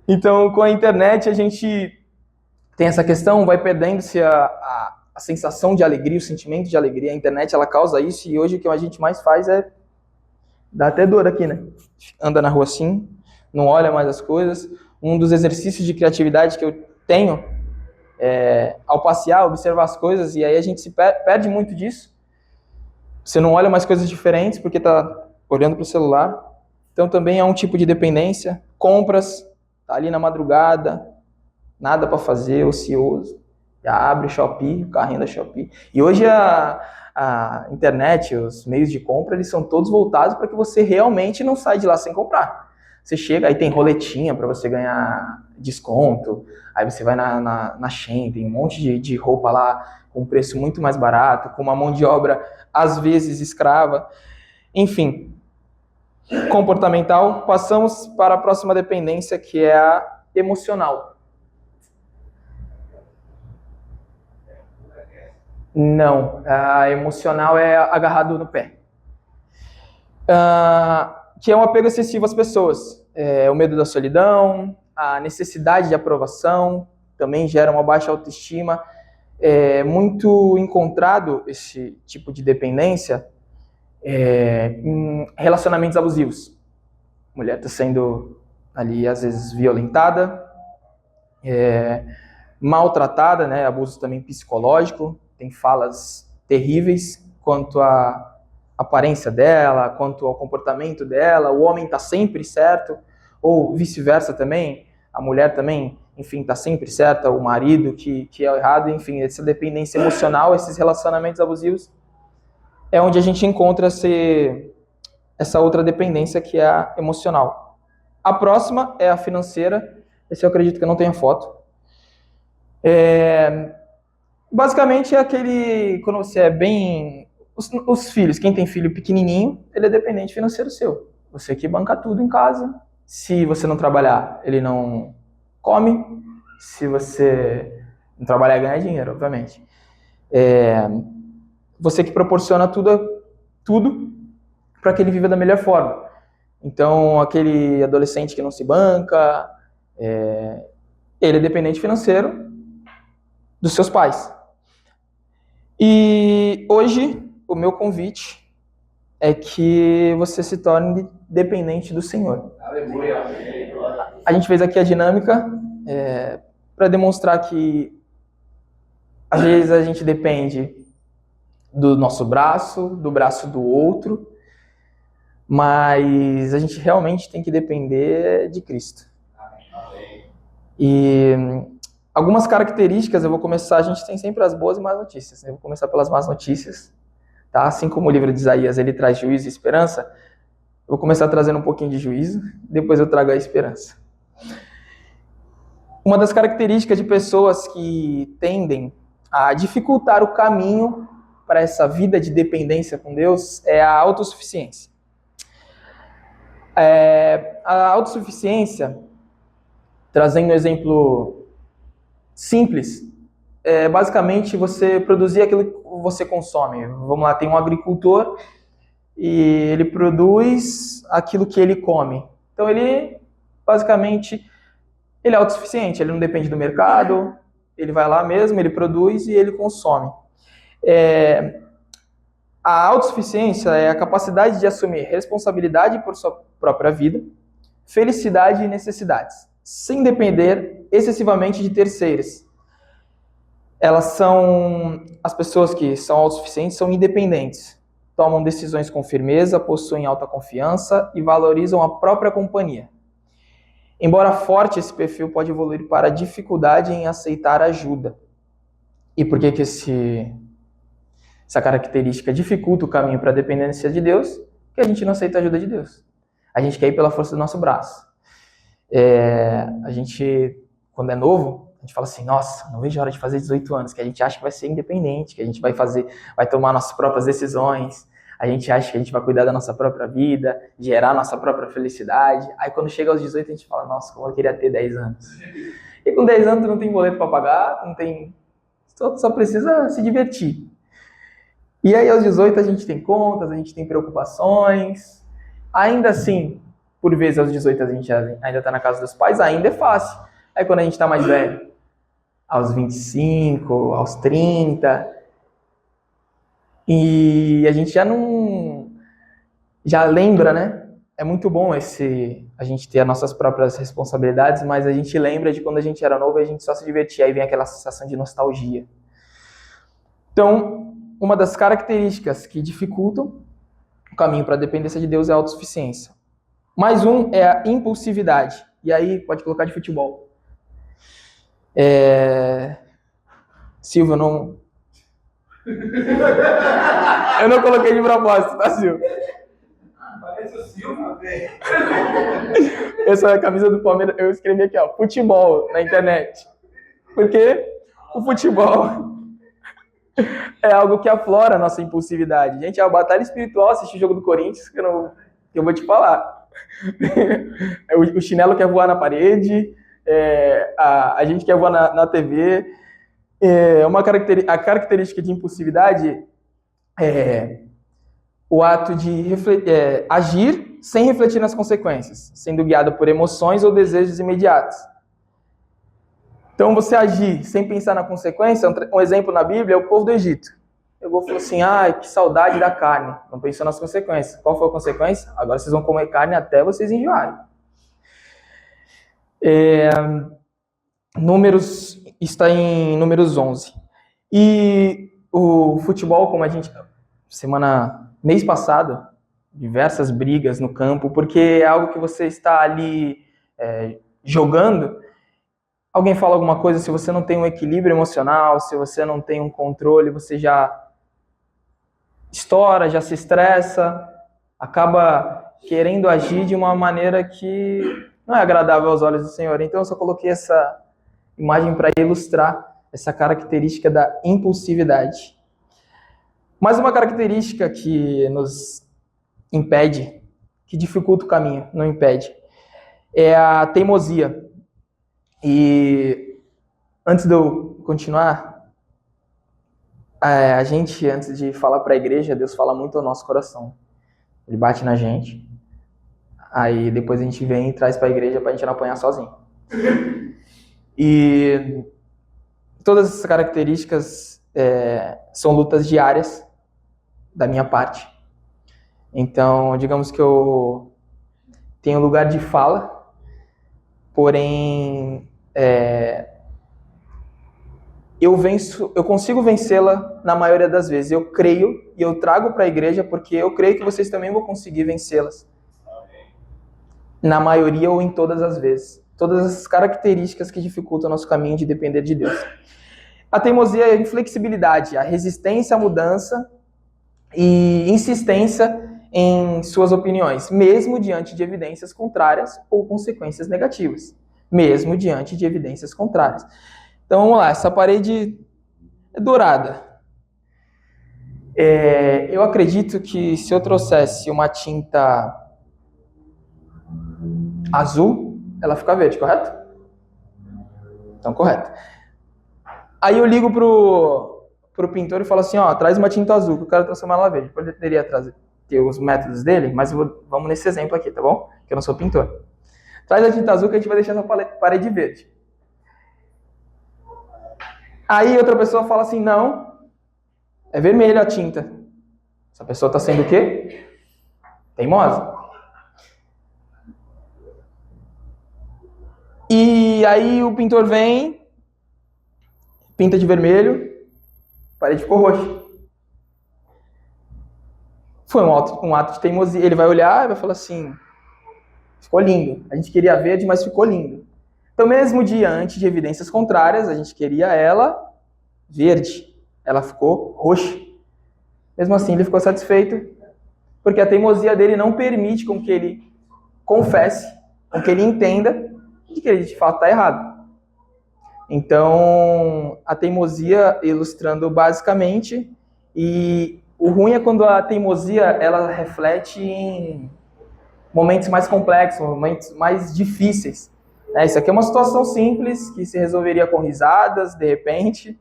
Então, com a internet, a gente tem essa questão, vai perdendo-se a sensação de alegria, o sentimento de alegria. A internet, ela causa isso, e hoje o que a gente mais faz é... Dá até dor aqui, né? Anda na rua assim, não olha mais as coisas. Um dos exercícios de criatividade que eu tenho é, ao passear, observar as coisas, e aí a gente se perde muito disso. Você não olha mais coisas diferentes porque está olhando para o celular. Então também é um tipo de dependência. Compras, tá ali na madrugada, nada para fazer, ocioso. Já abre o Shopee, o carrinho da Shopee. E hoje a internet, os meios de compra, eles são todos voltados para que você realmente não saia de lá sem comprar. Você chega, aí tem roletinha para você ganhar desconto, aí você vai na Shein, tem um monte de roupa lá com um preço muito mais barato, com uma mão de obra às vezes escrava. Enfim, comportamental. Passamos para a próxima dependência, que é a emocional. Não, a emocional é agarrado no pé. Que é um apego excessivo às pessoas. É o medo da solidão, a necessidade de aprovação, também gera uma baixa autoestima. É muito encontrado esse tipo de dependência em relacionamentos abusivos. A mulher está sendo ali, às vezes, violentada, maltratada, né? Abuso também psicológico, tem falas terríveis quanto à aparência dela, quanto ao comportamento dela, o homem está sempre certo, ou vice-versa também, a mulher também, enfim, está sempre certa, o marido que é o errado, enfim, essa dependência emocional, esses relacionamentos abusivos, é onde a gente encontra essa outra dependência que é a emocional. A próxima é a financeira, esse eu acredito que eu não tenha foto. Basicamente é aquele, quando você é bem... Os filhos, quem tem filho pequenininho, ele é dependente financeiro seu. Você que banca tudo em casa. Se você não trabalhar, ele não come. Se você não trabalhar, ganha dinheiro, obviamente. Você que proporciona tudo para que ele viva da melhor forma. Então, aquele adolescente que não se banca, ele é dependente financeiro dos seus pais. E hoje, o meu convite é que você se torne dependente do Senhor. A gente fez aqui a dinâmica para demonstrar que às vezes a gente depende do nosso braço, do braço do outro, mas a gente realmente tem que depender de Cristo. E algumas características, eu vou começar, a gente tem sempre as boas e más notícias, né? Eu vou começar pelas más notícias, tá? Assim como o livro de Isaías, ele traz juízo e esperança, eu vou começar trazendo um pouquinho de juízo, depois eu trago a esperança. Uma das características de pessoas que tendem a dificultar o caminho para essa vida de dependência com Deus é a autossuficiência. A autossuficiência, trazendo um exemplo simples, basicamente você produzir aquilo que você consome. Vamos lá, tem um agricultor e ele produz aquilo que ele come. Então ele, basicamente, ele é autossuficiente, ele não depende do mercado, ele vai lá mesmo, ele produz e ele consome. A autossuficiência é a capacidade de assumir responsabilidade por sua própria vida, felicidade e necessidades, sem depender excessivamente de terceiros. Elas são, as pessoas que são autossuficientes são independentes, tomam decisões com firmeza, possuem alta confiança e valorizam a própria companhia. Embora forte, esse perfil pode evoluir para a dificuldade em aceitar ajuda. E por que essa característica dificulta o caminho para a dependência de Deus? Porque a gente não aceita a ajuda de Deus. A gente quer ir pela força do nosso braço. A gente, quando é novo, a gente fala assim, nossa, não vejo a hora de fazer 18 anos, que a gente acha que vai ser independente, que a gente vai tomar nossas próprias decisões, a gente acha que a gente vai cuidar da nossa própria vida, gerar nossa própria felicidade. Aí quando chega aos 18 a gente fala, nossa, como eu queria ter 10 anos. E com 10 anos tu não tem boleto para pagar, não tem... só precisa se divertir. E aí aos 18 a gente tem contas, a gente tem preocupações. Ainda assim, por vezes aos 18 a gente ainda está na casa dos pais, ainda é fácil. Aí quando a gente está mais velho, aos 25, aos 30, e a gente já lembra, né? É muito bom a gente ter as nossas próprias responsabilidades, mas a gente lembra de quando a gente era novo e a gente só se divertia, aí vem aquela sensação de nostalgia. Então, uma das características que dificultam o caminho para a dependência de Deus é a autossuficiência. Mais um é a impulsividade. E aí, pode colocar de futebol. Silvio, não... Eu não coloquei de propósito, tá, Silvio? Parece o Silvio, velho. Essa é a camisa do Palmeiras. Eu escrevi aqui, ó, futebol na internet. Porque o futebol é algo que aflora a nossa impulsividade. Gente, é uma batalha espiritual assistir o jogo do Corinthians, que eu vou te falar. O chinelo quer voar na parede, a gente quer voar na TV. A característica de impulsividade é o ato de agir sem refletir nas consequências, sendo guiado por emoções ou desejos imediatos. Então, você agir sem pensar na consequência, um exemplo na Bíblia é o povo do Egito. Eu vou falar assim, que saudade da carne. Não pensou nas consequências. Qual foi a consequência? Agora vocês vão comer carne até vocês enjoarem. Está em Números 11. E o futebol, como a gente... mês passado, diversas brigas no campo, porque é algo que você está ali jogando. Alguém fala alguma coisa, se você não tem um equilíbrio emocional, se você não tem um controle, você já estoura, já se estressa, acaba querendo agir de uma maneira que não é agradável aos olhos do Senhor. Então eu só coloquei essa imagem para ilustrar essa característica da impulsividade. Mais uma característica que nos impede, que dificulta o caminho, não impede, é a teimosia. E antes de eu continuar, a gente, antes de falar para a igreja, Deus fala muito ao nosso coração. Ele bate na gente, aí depois a gente vem e traz para a igreja para a gente não apanhar sozinho. E todas essas características são lutas diárias da minha parte. Então, digamos que eu tenho lugar de fala, porém eu consigo vencê-la na maioria das vezes. Eu creio e eu trago para a igreja porque eu creio que vocês também vão conseguir vencê-las. Na maioria ou em todas as vezes. Todas essas características que dificultam o nosso caminho de depender de Deus. A teimosia é a inflexibilidade, a resistência à mudança e insistência em suas opiniões, mesmo diante de evidências contrárias ou consequências negativas. Mesmo diante de evidências contrárias. Então vamos lá, essa parede é dourada. Eu acredito que se eu trouxesse uma tinta azul, ela fica verde, correto? Então, correto. Aí eu ligo pro pintor e falo assim, traz uma tinta azul, que eu quero transformar ela verde. Poderia ter os métodos dele, mas vamos nesse exemplo aqui, tá bom? Que eu não sou pintor. Traz a tinta azul que a gente vai deixar essa parede verde. Aí outra pessoa fala assim, não, é vermelha a tinta. Essa pessoa está sendo o quê? Teimosa. E aí o pintor vem, pinta de vermelho, a parede ficou roxa. Foi um ato de teimosia. Ele vai olhar e vai falar assim, ficou lindo. A gente queria verde, mas ficou lindo. Então, mesmo diante de evidências contrárias, a gente queria ela verde. Ela ficou roxa. Mesmo assim, ele ficou satisfeito, porque a teimosia dele não permite com que ele confesse, com que ele entenda de que ele de fato está errado. Então, a teimosia, ilustrando basicamente, e o ruim é quando a teimosia ela reflete em momentos mais complexos, momentos mais difíceis. Isso aqui é uma situação simples, que se resolveria com risadas, de repente,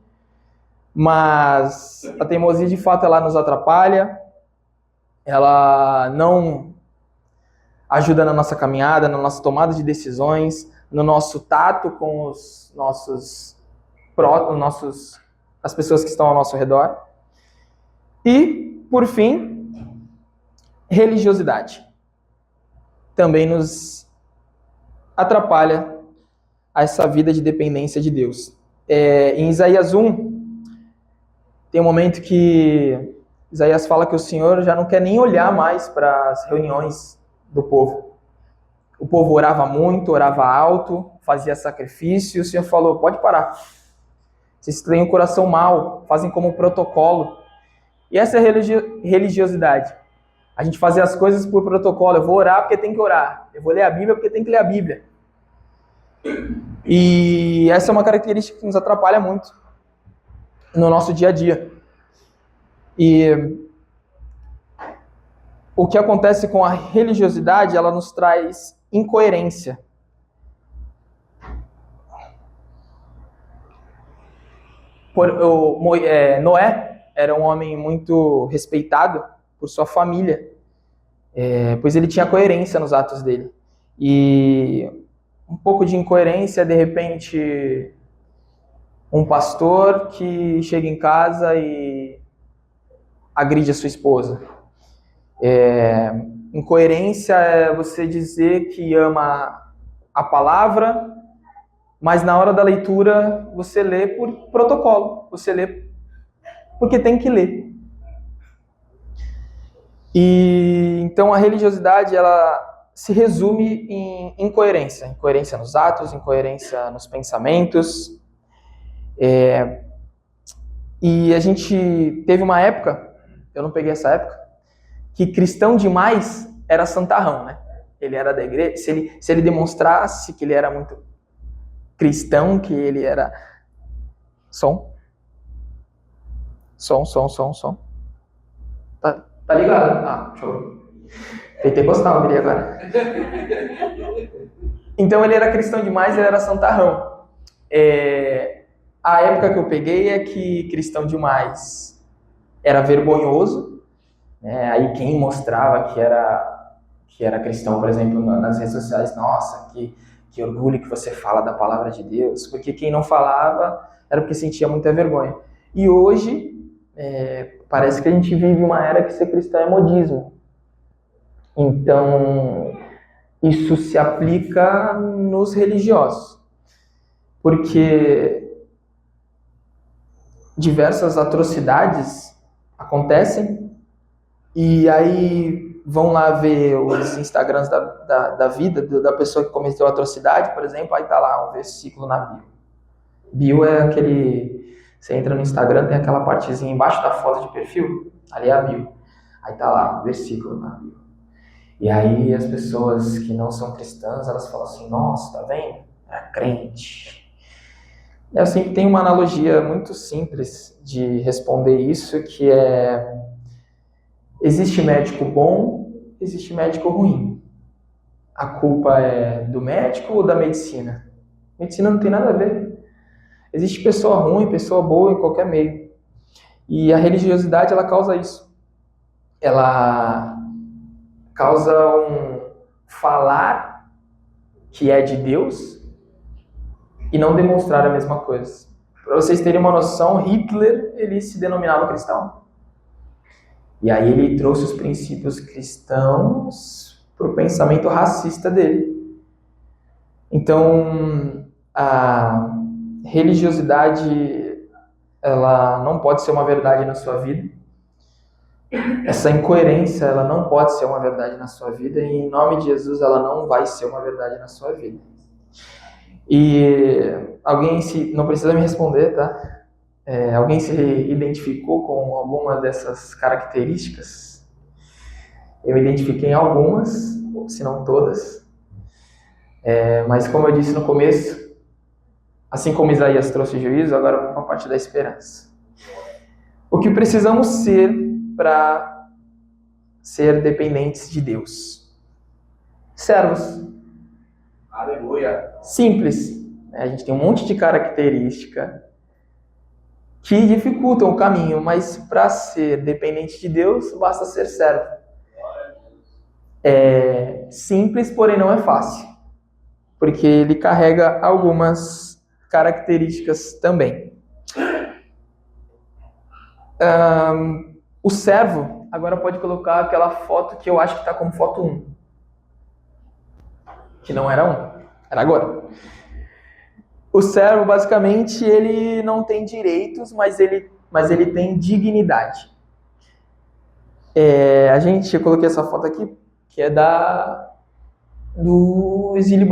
mas a teimosia, de fato, ela nos atrapalha, ela não ajuda na nossa caminhada, na nossa tomada de decisões, no nosso tato com as pessoas que estão ao nosso redor. E, por fim, religiosidade. Também nos atrapalha a essa vida de dependência de Deus. Em Isaías 1, tem um momento que Isaías fala que o Senhor já não quer nem olhar mais para as reuniões do povo. O povo orava muito, orava alto, fazia sacrifício, e o Senhor falou, pode parar. Vocês têm o coração mau, fazem como protocolo. E essa é a religiosidade. A gente fazer as coisas por protocolo. Eu vou orar porque tem que orar. Eu vou ler a Bíblia porque tem que ler a Bíblia. E essa é uma característica que nos atrapalha muito no nosso dia a dia. E o que acontece com a religiosidade, ela nos traz incoerência. Noé era um homem muito respeitado por sua família, pois ele tinha coerência nos atos dele. E um pouco de incoerência, de repente, um pastor que chega em casa e agride a sua esposa. Incoerência é você dizer que ama a palavra, mas na hora da leitura você lê por protocolo, você lê porque tem que ler. E então a religiosidade, ela se resume em incoerência. Incoerência nos atos, incoerência nos pensamentos. E a gente teve uma época, eu não peguei essa época, que cristão demais era santarrão, né? Ele era da igreja, se ele demonstrasse que ele era muito cristão, que ele era... Som. Tá ligado? Ah, show. Pentecostal, eu diria agora. Então ele era cristão demais, ele era santarrão. A época que eu peguei é que cristão demais era vergonhoso. Aí quem mostrava que era cristão, por exemplo, nas redes sociais, nossa, que orgulho que você fala da palavra de Deus. Porque quem não falava era porque sentia muita vergonha. E hoje, parece que a gente vive uma era que ser cristão é modismo. Então, isso se aplica nos religiosos. Porque diversas atrocidades acontecem e aí vão lá ver os Instagrams da vida da pessoa que cometeu a atrocidade, por exemplo, aí tá lá um versículo na bio. Bio é aquele... Você entra no Instagram, tem aquela partezinha embaixo da foto de perfil, ali é a bio. Aí tá lá, um versículo na bio. E aí as pessoas que não são cristãs, elas falam assim, nossa, tá vendo? É crente. Eu sempre tenho uma analogia muito simples de responder isso, que é... Existe médico bom, existe médico ruim. A culpa é do médico ou da medicina? Medicina não tem nada a ver. Existe pessoa ruim, pessoa boa em qualquer meio. E a religiosidade, ela causa isso. Ela causa um falar que é de Deus e não demonstrar a mesma coisa. Para vocês terem uma noção, Hitler, ele se denominava cristão. E aí ele trouxe os princípios cristãos para o pensamento racista dele. Então, a religiosidade, ela não pode ser uma verdade na sua vida. Essa incoerência, ela não pode ser uma verdade na sua vida. E em nome de Jesus, ela não vai ser uma verdade na sua vida. E alguém não precisa me responder, tá? Alguém se identificou com alguma dessas características? Eu identifiquei em algumas, se não todas. Mas como eu disse no começo, assim como Isaías trouxe juízo, agora vamos para a parte da esperança. O que precisamos ser para ser dependentes de Deus? Servos. Aleluia. Simples. A gente tem um monte de característica que dificultam o caminho, mas para ser dependente de Deus, basta ser servo. É simples, porém não é fácil, porque ele carrega algumas características também. O servo, agora pode colocar aquela foto que eu acho que está como foto 1. Que não era 1, era agora. O servo, basicamente, ele não tem direitos, mas ele tem dignidade. Eu coloquei essa foto aqui, que é do exílio...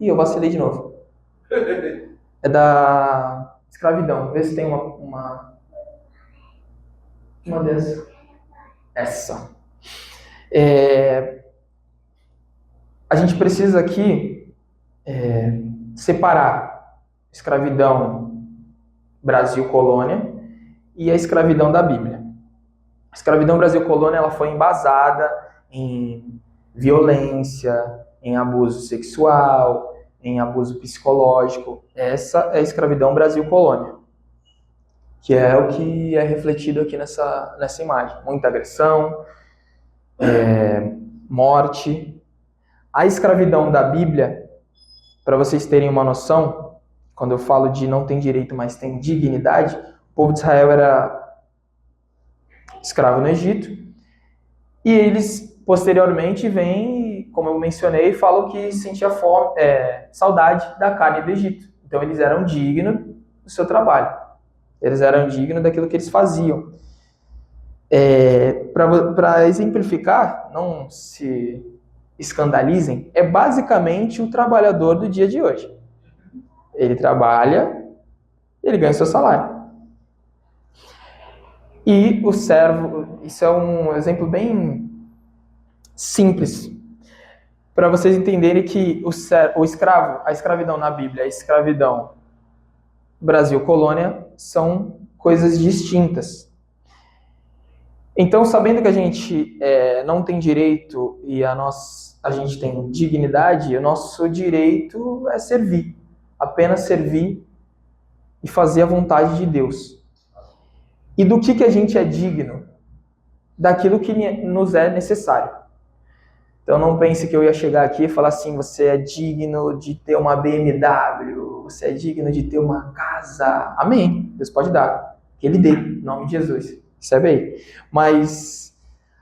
Ih, eu vacilei de novo. É da escravidão. Vê se tem uma dessas. Essa. A gente precisa aqui separar escravidão Brasil-colônia e a escravidão da Bíblia. A escravidão Brasil-colônia ela foi embasada em violência, em abuso sexual, em abuso psicológico. Essa é a escravidão Brasil-colônia, que é o que é refletido aqui nessa imagem. Muita agressão, morte. A escravidão da Bíblia, para vocês terem uma noção, quando eu falo de não tem direito, mas tem dignidade, o povo de Israel era escravo no Egito, e eles, posteriormente, vêm, como eu mencionei, falam que sentia saudade da carne do Egito. Então, eles eram dignos do seu trabalho. Eles eram dignos daquilo que eles faziam. Para exemplificar, não se escandalizem, é basicamente o trabalhador do dia de hoje. Ele trabalha, ele ganha o seu salário. E o servo, isso é um exemplo bem simples, para vocês entenderem que o escravo, a escravidão na Bíblia, a escravidão Brasil-colônia são coisas distintas. Então, sabendo que a gente não tem direito e a gente tem dignidade, o nosso direito é servir. Apenas servir e fazer a vontade de Deus. E do que a gente é digno? Daquilo que nos é necessário. Então não pense que eu ia chegar aqui e falar assim, você é digno de ter uma BMW, você é digno de ter uma casa. Amém. Deus pode dar. Que Ele dê, em nome de Jesus. Recebe aí. Mas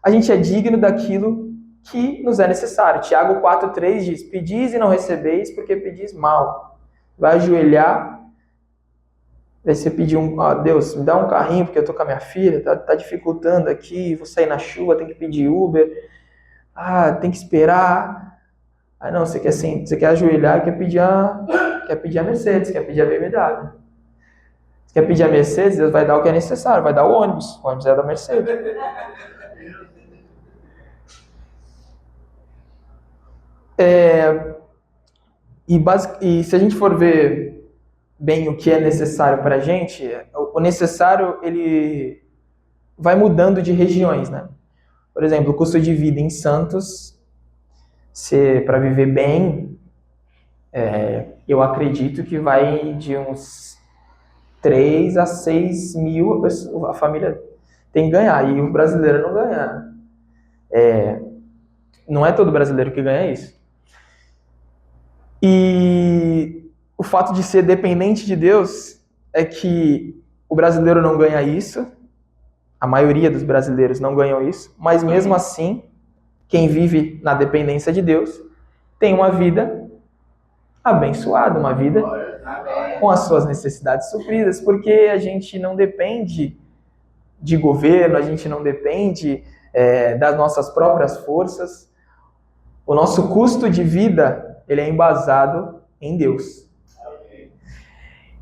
a gente é digno daquilo que nos é necessário. Tiago 4,3 diz, pedis e não recebeis porque pedis mal. Vai ajoelhar, aí você pedir Deus, me dá um carrinho porque eu tô com a minha filha, tá dificultando aqui, vou sair na chuva, tem que pedir Uber, tem que esperar. Aí não, você quer ajoelhar e quer pedir a Mercedes, quer pedir a BMW. Você quer pedir a Mercedes, Deus vai dar o que é necessário, vai dar o ônibus é da Mercedes. E se a gente for ver bem o que é necessário para a gente, o necessário ele vai mudando de regiões, né? Por exemplo, o custo de vida em Santos, para viver bem, eu acredito que vai de uns 3 a 6 mil a família tem que ganhar, e o brasileiro não ganha. Não é todo brasileiro que ganha isso. E o fato de ser dependente de Deus é que o brasileiro não ganha isso, a maioria dos brasileiros não ganham isso, mas mesmo assim, quem vive na dependência de Deus tem uma vida abençoada, uma vida com as suas necessidades supridas, porque a gente não depende de governo, a gente não depende das nossas próprias forças. O nosso custo de vida ele é embasado em Deus.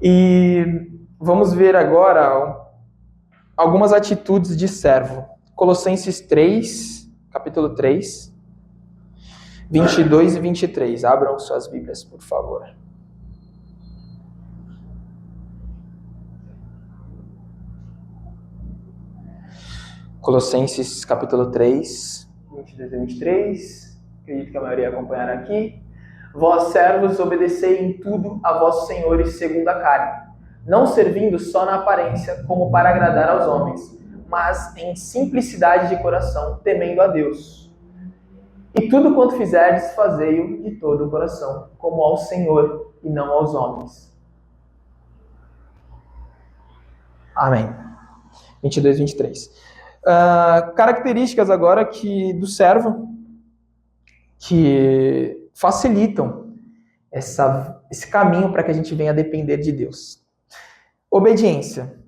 E vamos ver agora algumas atitudes de servo. Colossenses 3, capítulo 3, 22 e 23. Abram suas Bíblias, por favor. Colossenses, capítulo 3, 22 e 23. Acredito que a maioria acompanhará aqui. Vós, servos, obedecei em tudo a vossos senhores segundo a carne, não servindo só na aparência, como para agradar aos homens, mas em simplicidade de coração, temendo a Deus. E tudo quanto fizerdes, fazei-o de todo o coração, como ao Senhor e não aos homens. Amém. 22, 23. Características agora do servo que facilitam esse caminho para que a gente venha depender de Deus. Obediência.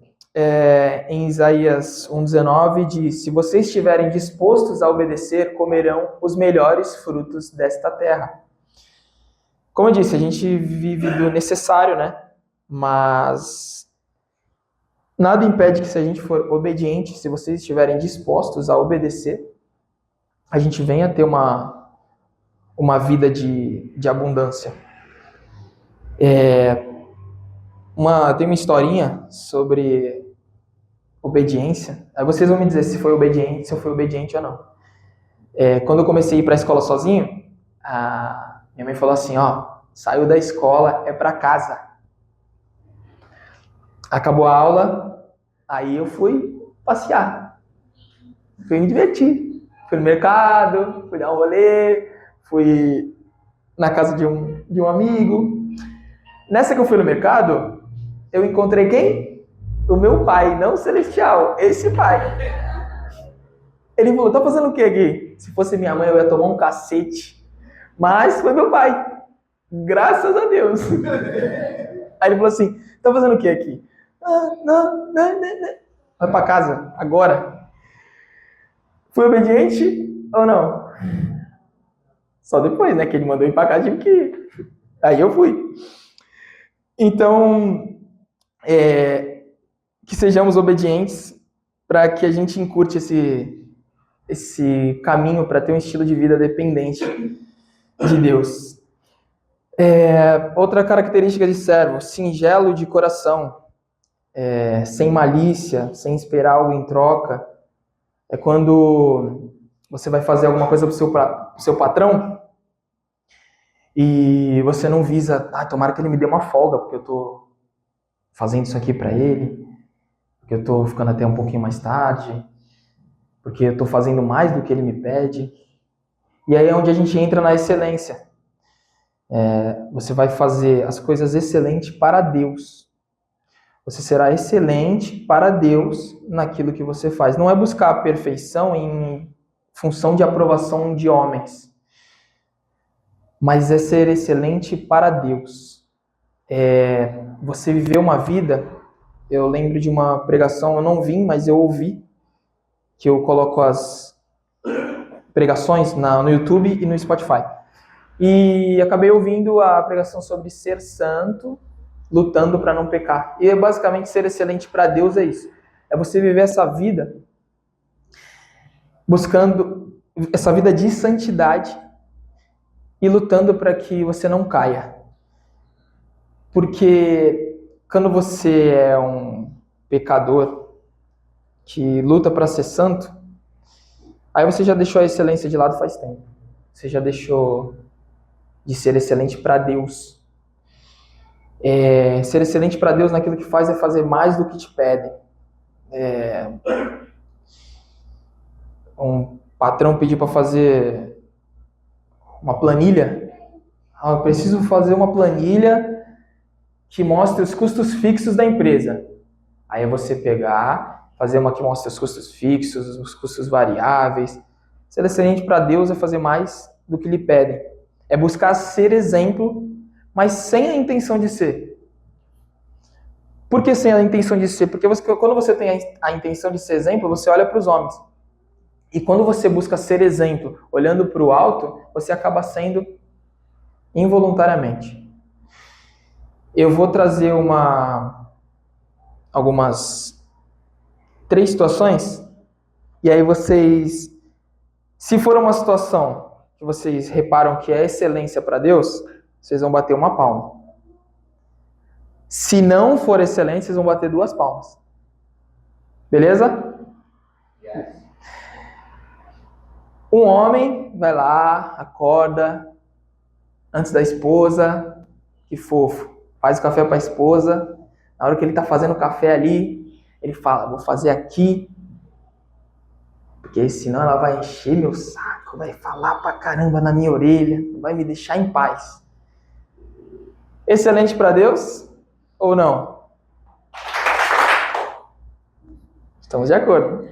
Em Isaías 1,19 diz: se vocês estiverem dispostos a obedecer, comerão os melhores frutos desta terra. Como eu disse, a gente vive do necessário, né? Mas nada impede que, se a gente for obediente, se vocês estiverem dispostos a obedecer, a gente venha ter uma vida de abundância. Tem uma historinha sobre obediência. Aí vocês vão me dizer se eu fui obediente ou não. Quando eu comecei a ir para a escola sozinho, minha mãe falou assim, saiu da escola, é para casa. Acabou a aula, aí eu fui passear. Fui me divertir. Fui no mercado, fui dar um rolê, fui na casa de um amigo. Nessa que eu fui no mercado, eu encontrei quem? O meu pai, não o celestial, esse pai. Ele falou, tá fazendo o que aqui? Se fosse minha mãe, eu ia tomar um cacete. Mas foi meu pai. Graças a Deus. Aí ele falou assim, tá fazendo o que aqui? Não. Vai pra casa, agora. Fui obediente ou não? Só depois, né? Que ele mandou ir pra casa, tive que ir. Aí eu fui. Então, que sejamos obedientes para que a gente encurte esse caminho para ter um estilo de vida dependente de Deus. Outra característica de servo, singelo de coração, sem malícia, sem esperar algo em troca. É quando você vai fazer alguma coisa para o seu patrão e você não visa, tomara que ele me dê uma folga, porque eu estou fazendo isso aqui para ele, porque eu estou ficando até um pouquinho mais tarde, porque eu estou fazendo mais do que ele me pede. E aí é onde a gente entra na excelência. Você vai fazer as coisas excelentes para Deus. Você será excelente para Deus naquilo que você faz. Não é buscar a perfeição em função de aprovação de homens, mas é ser excelente para Deus. Você viver uma vida... Eu lembro de uma pregação, eu não vim, mas eu ouvi, que eu coloco as pregações no YouTube e no Spotify. E acabei ouvindo a pregação sobre ser santo, lutando para não pecar. E basicamente ser excelente para Deus é isso. É você viver essa vida buscando essa vida de santidade e lutando para que você não caia. Porque quando você é um pecador que luta para ser santo, aí você já deixou a excelência de lado faz tempo. Você já deixou de ser excelente para Deus. Ser excelente para Deus naquilo que faz é fazer mais do que te pedem. Um patrão pediu para fazer uma planilha. Eu preciso fazer uma planilha que mostre os custos fixos da empresa. Aí é você pegar, fazer uma que mostre os custos fixos, os custos variáveis. Ser excelente para Deus é fazer mais do que lhe pedem. É buscar ser exemplo, mas sem a intenção de ser. Por que sem a intenção de ser? Porque quando você tem a intenção de ser exemplo, você olha para os homens. E quando você busca ser exemplo, olhando para o alto, você acaba sendo involuntariamente. Eu vou trazer algumas 3 situações, e aí vocês, se for uma situação que vocês reparam que é excelência para Deus, vocês vão bater uma palma. Se não for excelente, vocês vão bater 2 palmas. Beleza? Yes. Um homem vai lá, acorda antes da esposa, que fofo, faz o café para a esposa. Na hora que ele está fazendo o café ali, ele fala, vou fazer aqui Porque senão ela vai encher meu saco, vai falar pra caramba na minha orelha, não vai me deixar em paz. Excelente para Deus ou não? Estamos de acordo.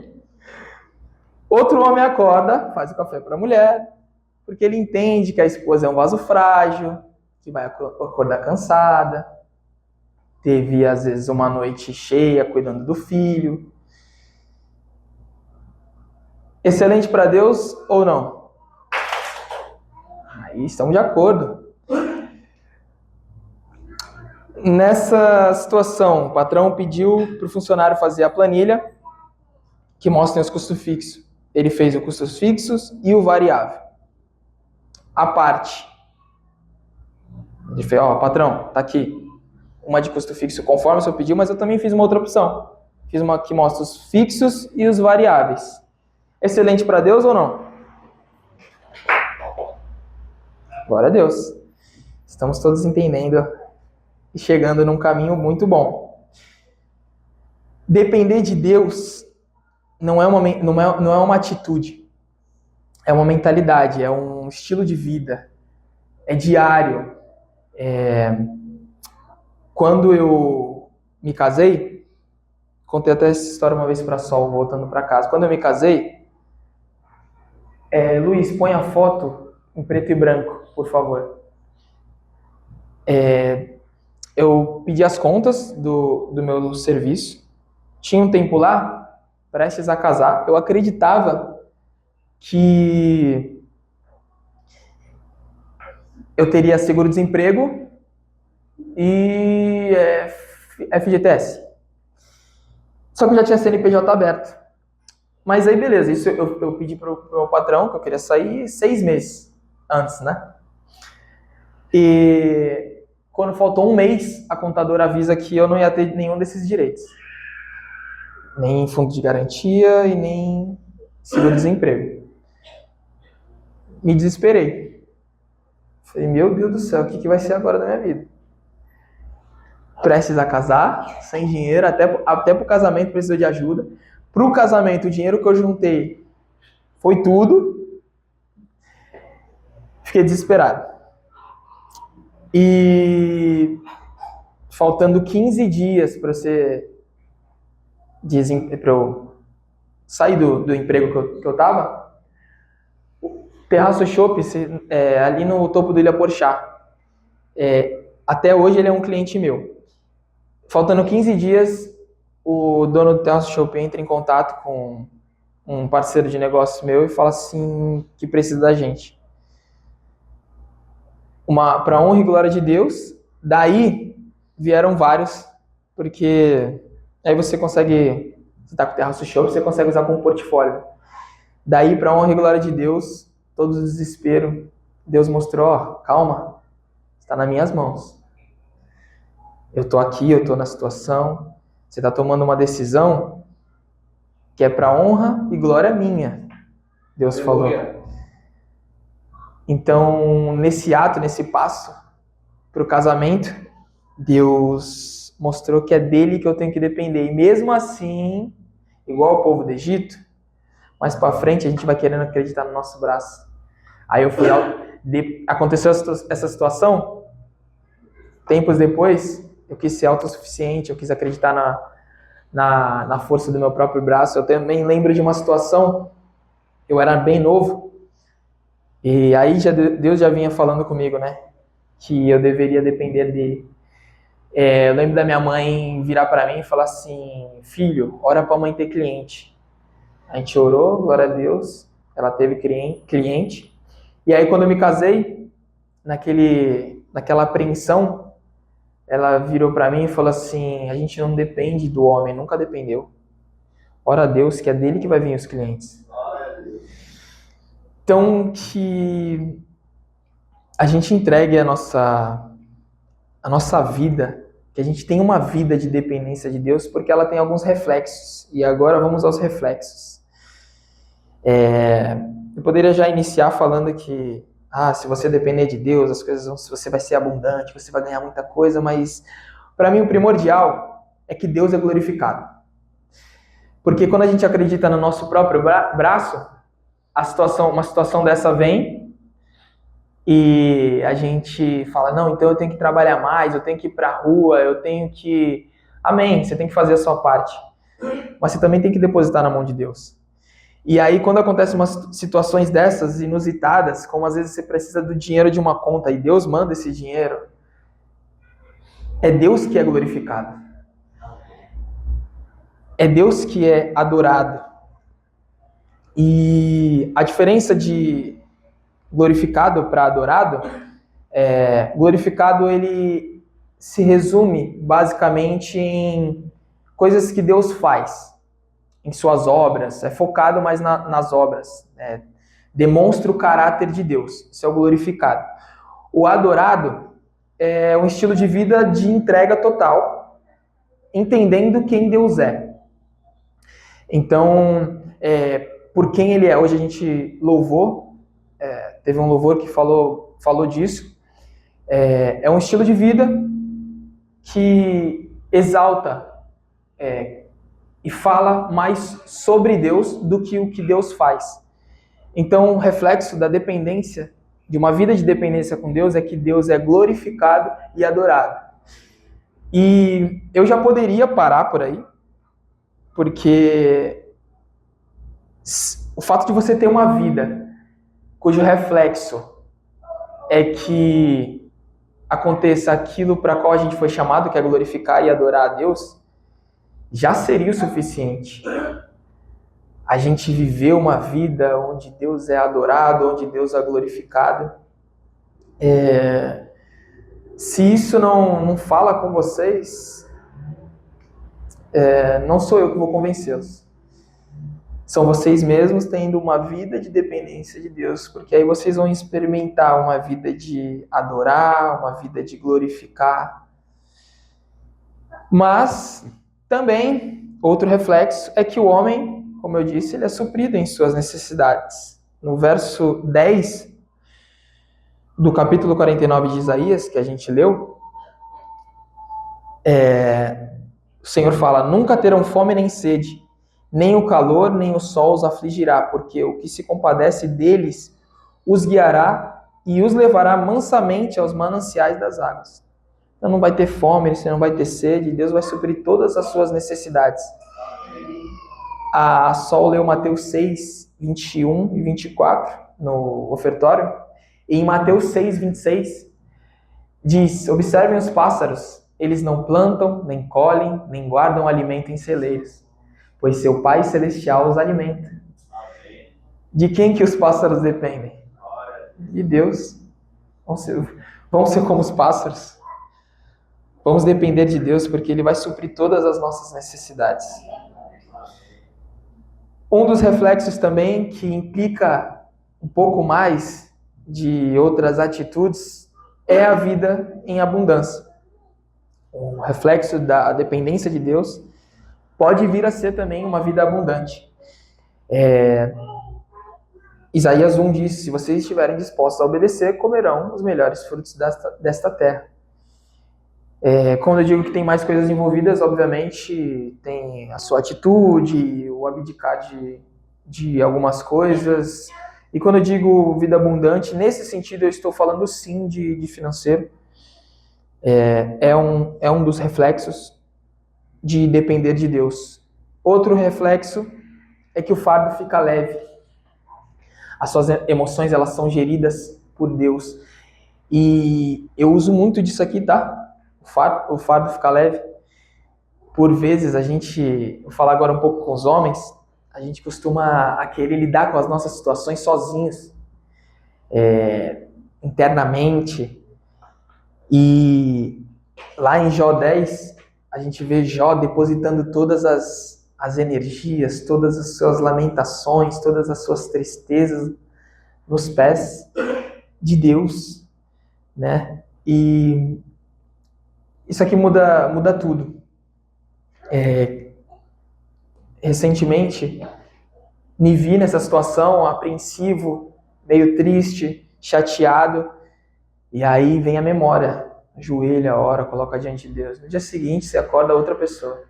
Outro homem acorda, faz o café para a mulher, porque ele entende que a esposa é um vaso frágil, que vai acordar cansada, teve às vezes uma noite cheia cuidando do filho. Excelente para Deus ou não? Aí estamos de acordo. Nessa situação, o patrão pediu para o funcionário fazer a planilha que mostra os custos fixos. Ele fez os custos fixos e o variável. A parte. Ele fez, patrão, tá aqui. Uma de custo fixo conforme o senhor pediu, mas eu também fiz uma outra opção. Fiz uma que mostra os fixos e os variáveis. Excelente para Deus ou não? Glória a Deus. Estamos todos entendendo e chegando num caminho muito bom. Depender de Deus não é uma atitude, é uma mentalidade, é um estilo de vida, é diário. Quando eu me casei, contei até essa história uma vez para Sol, voltando para casa. Quando eu me casei, Luiz, põe a foto em preto e branco, por favor. Eu pedi as contas do meu serviço, tinha um tempo lá, prestes a casar, eu acreditava que eu teria seguro-desemprego e FGTS. Só que eu já tinha CNPJ aberto. Mas aí, beleza, isso eu pedi pro meu patrão, que eu queria sair 6 meses antes, né? E quando faltou 1 mês, a contadora avisa que eu não ia ter nenhum desses direitos. Nem fundo de garantia e nem seguro-desemprego. Me desesperei. Falei, meu Deus do céu, o que vai ser agora da minha vida? Prestes a casar, sem dinheiro, até pro casamento precisou de ajuda. Pro casamento, o dinheiro que eu juntei foi tudo. Fiquei desesperado. E faltando 15 dias para eu sair do emprego que eu tava, o Terraço Chopp, ali no topo do Ilha Porchá, até hoje ele é um cliente meu. Faltando 15 dias, o dono do Terraço Chopp entra em contato com um parceiro de negócio meu e fala assim que precisa da gente. Para honra e glória de Deus, daí vieram vários, porque aí você tá com o Terraço Chopp, você consegue usar como portfólio. Daí, para honra e glória de Deus, todo o desespero, Deus mostrou, calma, está nas minhas mãos. Eu tô aqui, eu tô na situação, você tá tomando uma decisão que é para honra e glória minha, Deus falou. Então, nesse ato, nesse passo para o casamento, Deus mostrou que é dele que eu tenho que depender. E mesmo assim, igual o povo do Egito, mais para frente a gente vai querendo acreditar no nosso braço. Aí eu fui aconteceu essa situação, tempos depois, eu quis ser autossuficiente, eu quis acreditar na força do meu próprio braço. Eu também lembro de uma situação, eu era bem novo, e aí Deus já vinha falando comigo, né, que eu deveria depender dele. Eu lembro da minha mãe virar para mim e falar assim, filho, ora para a mãe ter cliente. A gente orou, glória a Deus, ela teve cliente. E aí quando eu me casei, naquela apreensão, ela virou para mim e falou assim, a gente não depende do homem, nunca dependeu. Ora a Deus, que é dele que vai vir os clientes. Então, que a gente entregue a nossa vida, que a gente tenha uma vida de dependência de Deus, porque ela tem alguns reflexos. E agora vamos aos reflexos. Eu poderia já iniciar falando que se você depender de Deus, as coisas você vai ser abundante, você vai ganhar muita coisa, mas para mim o primordial é que Deus é glorificado. Porque quando a gente acredita no nosso próprio braço, uma situação dessa vem e a gente fala, não, então eu tenho que trabalhar mais, eu tenho que ir para a rua, eu tenho que... Amém, você tem que fazer a sua parte. Mas você também tem que depositar na mão de Deus. E aí, quando acontecem umas situações dessas, inusitadas, como às vezes você precisa do dinheiro de uma conta e Deus manda esse dinheiro, é Deus que é glorificado. É Deus que é adorado. E a diferença de glorificado para adorado, glorificado ele se resume basicamente em coisas que Deus faz, em suas obras, é focado mais nas obras, demonstra o caráter de Deus, isso é o glorificado. O adorado é um estilo de vida de entrega total, entendendo quem Deus é. Então, por quem Ele é. Hoje a gente louvou, teve um louvor que falou disso. É um estilo de vida que exalta e fala mais sobre Deus do que o que Deus faz. Então, o reflexo da dependência, de uma vida de dependência com Deus, é que Deus é glorificado e adorado. E eu já poderia parar por aí, porque o fato de você ter uma vida cujo reflexo é que aconteça aquilo para qual a gente foi chamado, que é glorificar e adorar a Deus, já seria o suficiente. A gente viver uma vida onde Deus é adorado, onde Deus é glorificado. Se isso não fala com vocês, não sou eu que vou convencê-los. São vocês mesmos tendo uma vida de dependência de Deus, porque aí vocês vão experimentar uma vida de adorar, uma vida de glorificar. Mas também, outro reflexo é que o homem, como eu disse, ele é suprido em suas necessidades. No verso 10 do capítulo 49 de Isaías, que a gente leu, o Senhor fala, nunca terão fome nem sede, nem o calor, nem o sol os afligirá, porque o que se compadece deles os guiará e os levará mansamente aos mananciais das águas. Então não vai ter fome, você não vai ter sede, Deus vai suprir todas as suas necessidades. A Sol leu Mateus 6, 21 e 24 no ofertório, e em Mateus 6, 26 diz, observem os pássaros, eles não plantam, nem colhem, nem guardam alimento em celeiros, pois seu Pai Celestial os alimenta. De quem que os pássaros dependem? De Deus. Vamos ser como os pássaros. Vamos depender de Deus, porque Ele vai suprir todas as nossas necessidades. Um dos reflexos também que implica um pouco mais de outras atitudes é a vida em abundância. Um reflexo da dependência de Deus pode vir a ser também uma vida abundante. Isaías 1 diz, se vocês estiverem dispostos a obedecer, comerão os melhores frutos desta terra. Quando eu digo que tem mais coisas envolvidas, obviamente tem a sua atitude, o abdicar de algumas coisas. E quando eu digo vida abundante, nesse sentido eu estou falando sim de financeiro. É um dos reflexos de depender de Deus. Outro reflexo é que o fardo fica leve. As suas emoções, elas são geridas por Deus. E eu uso muito disso aqui, tá? O fardo fica leve. Por vezes, vou falar agora um pouco com os homens, a gente costuma a querer lidar com as nossas situações sozinhos, internamente. E lá em Jó 10, a gente vê Jó depositando todas as energias, todas as suas lamentações, todas as suas tristezas nos pés de Deus, né? E isso aqui muda tudo. Recentemente, me vi nessa situação, apreensivo, meio triste, chateado, e aí vem a memória, ajoelha, ora, coloca diante de Deus. No dia seguinte, você acorda outra pessoa.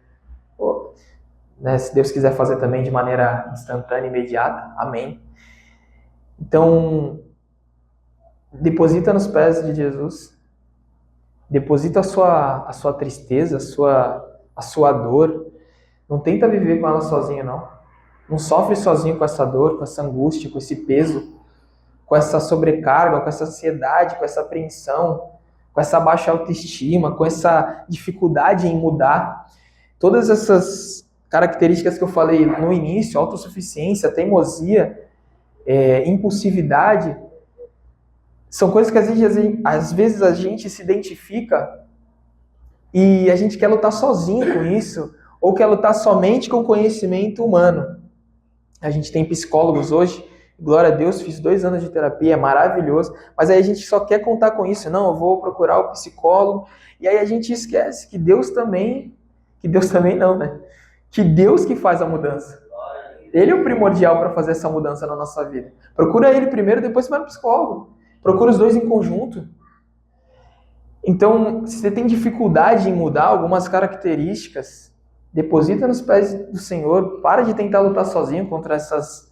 Pô, né? Se Deus quiser fazer também de maneira instantânea, imediata. Amém. Então, deposita nos pés de Jesus. Deposita a sua tristeza, a sua dor. Não tenta viver com ela sozinho, não. Não sofre sozinho com essa dor, com essa angústia, com esse peso, com essa sobrecarga, com essa ansiedade, com essa apreensão, com essa baixa autoestima, com essa dificuldade em mudar. Todas essas características que eu falei no início, autossuficiência, teimosia, impulsividade, são coisas que às vezes a gente se identifica e a gente quer lutar sozinho com isso, ou quer lutar somente com conhecimento humano. A gente tem psicólogos hoje, glória a Deus, fiz 2 anos de terapia, é maravilhoso, mas aí a gente só quer contar com isso, não, eu vou procurar o psicólogo, e aí a gente esquece que Deus também não, né? Que Deus que faz a mudança. Ele é o primordial para fazer essa mudança na nossa vida. Procura ele primeiro, depois você vai no psicólogo. Procura os dois em conjunto. Então, se você tem dificuldade em mudar algumas características, deposita nos pés do Senhor, para de tentar lutar sozinho contra essas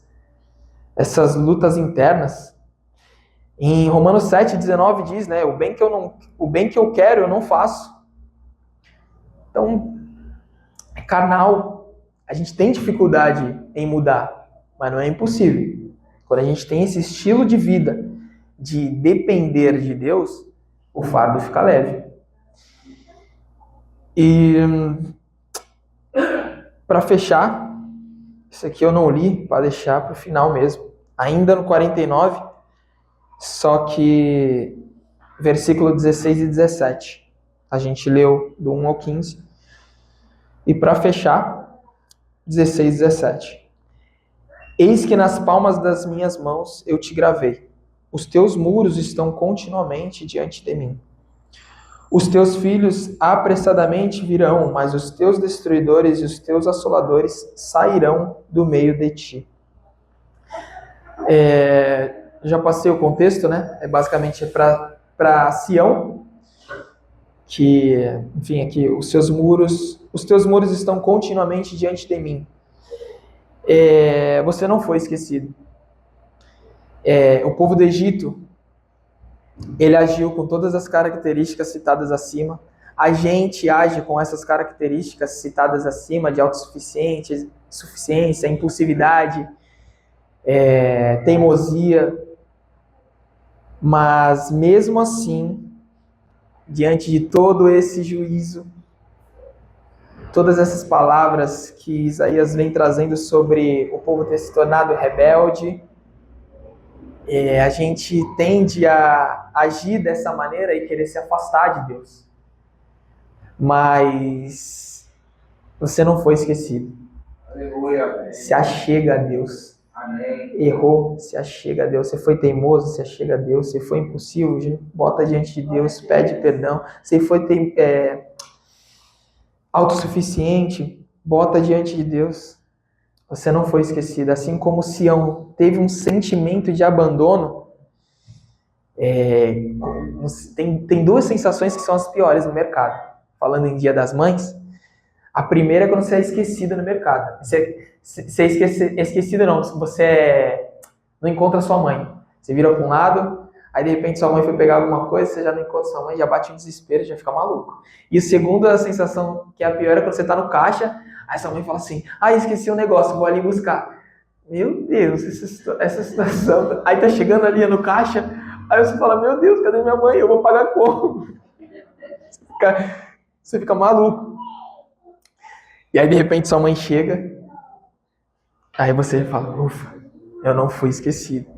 lutas internas. Em Romanos 7,19 diz, né, o bem que eu quero eu não faço. Então, é carnal. A gente tem dificuldade em mudar, mas não é impossível. Quando a gente tem esse estilo de vida de depender de Deus, o fardo fica leve. E para fechar, isso aqui eu não li, para deixar para o final mesmo. Ainda no 49, só que versículo 16 e 17. A gente leu do 1 ao 15. E para fechar, 16 e 17. Eis que nas palmas das minhas mãos eu te gravei. Os teus muros estão continuamente diante de mim. Os teus filhos apressadamente virão, mas os teus destruidores e os teus assoladores sairão do meio de ti. Já passei o contexto, né? É basicamente para Sião, que, enfim, aqui os teus muros estão continuamente diante de mim. Você não foi esquecido. O povo do Egito, ele agiu com todas as características citadas acima. A gente age com essas características citadas acima, de autossuficiência, impulsividade, teimosia. Mas mesmo assim, diante de todo esse juízo, todas essas palavras que Isaías vem trazendo sobre o povo ter se tornado rebelde, a gente tende a agir dessa maneira e querer se afastar de Deus. Mas você não foi esquecido. Aleluia. Se achega a Deus. Amém. Errou, se achega a Deus. Você foi teimoso, se achega a Deus. Você foi impulsivo, bota diante de Deus, pede perdão. Você foi autossuficiente, bota diante de Deus. Você não foi esquecido. Assim como Sião teve um sentimento de abandono, tem 2 sensações que são as piores no mercado. Falando em Dia das Mães, a primeira é quando você é esquecido no mercado. Você é esquecido não, você não encontra sua mãe. Você vira para um lado, aí de repente sua mãe foi pegar alguma coisa, você já não encontra sua mãe, já bate um desespero, já fica maluco. E a segunda sensação, que é a pior, é quando você está no caixa, aí sua mãe fala assim, esqueci um negócio, vou ali buscar. Meu Deus, essa situação. Aí tá chegando ali no caixa, aí você fala, meu Deus, cadê minha mãe? Eu vou pagar como? Você fica maluco. E aí de repente sua mãe chega, aí você fala, ufa, eu não fui esquecido.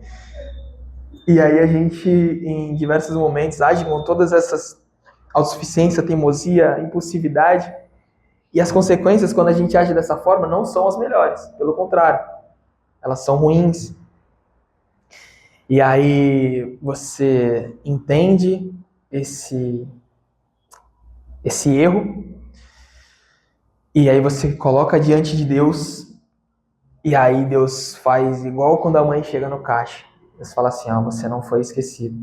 E aí a gente, em diversos momentos, age com todas essas autossuficiência, teimosia, impulsividade. E as consequências, quando a gente age dessa forma, não são as melhores. Pelo contrário, elas são ruins. E aí você entende esse erro. E aí você coloca diante de Deus. E aí Deus faz igual quando a mãe chega no caixa. Deus fala assim, você não foi esquecido.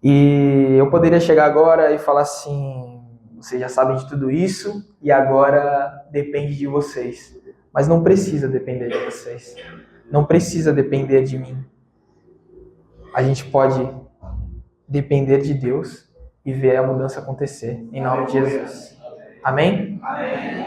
E eu poderia chegar agora e falar assim, Vocês já sabem de tudo isso e agora depende de vocês. Mas não precisa depender de vocês. Não precisa depender de mim. A gente pode depender de Deus e ver a mudança acontecer. Em nome de Jesus. Amém? Amém.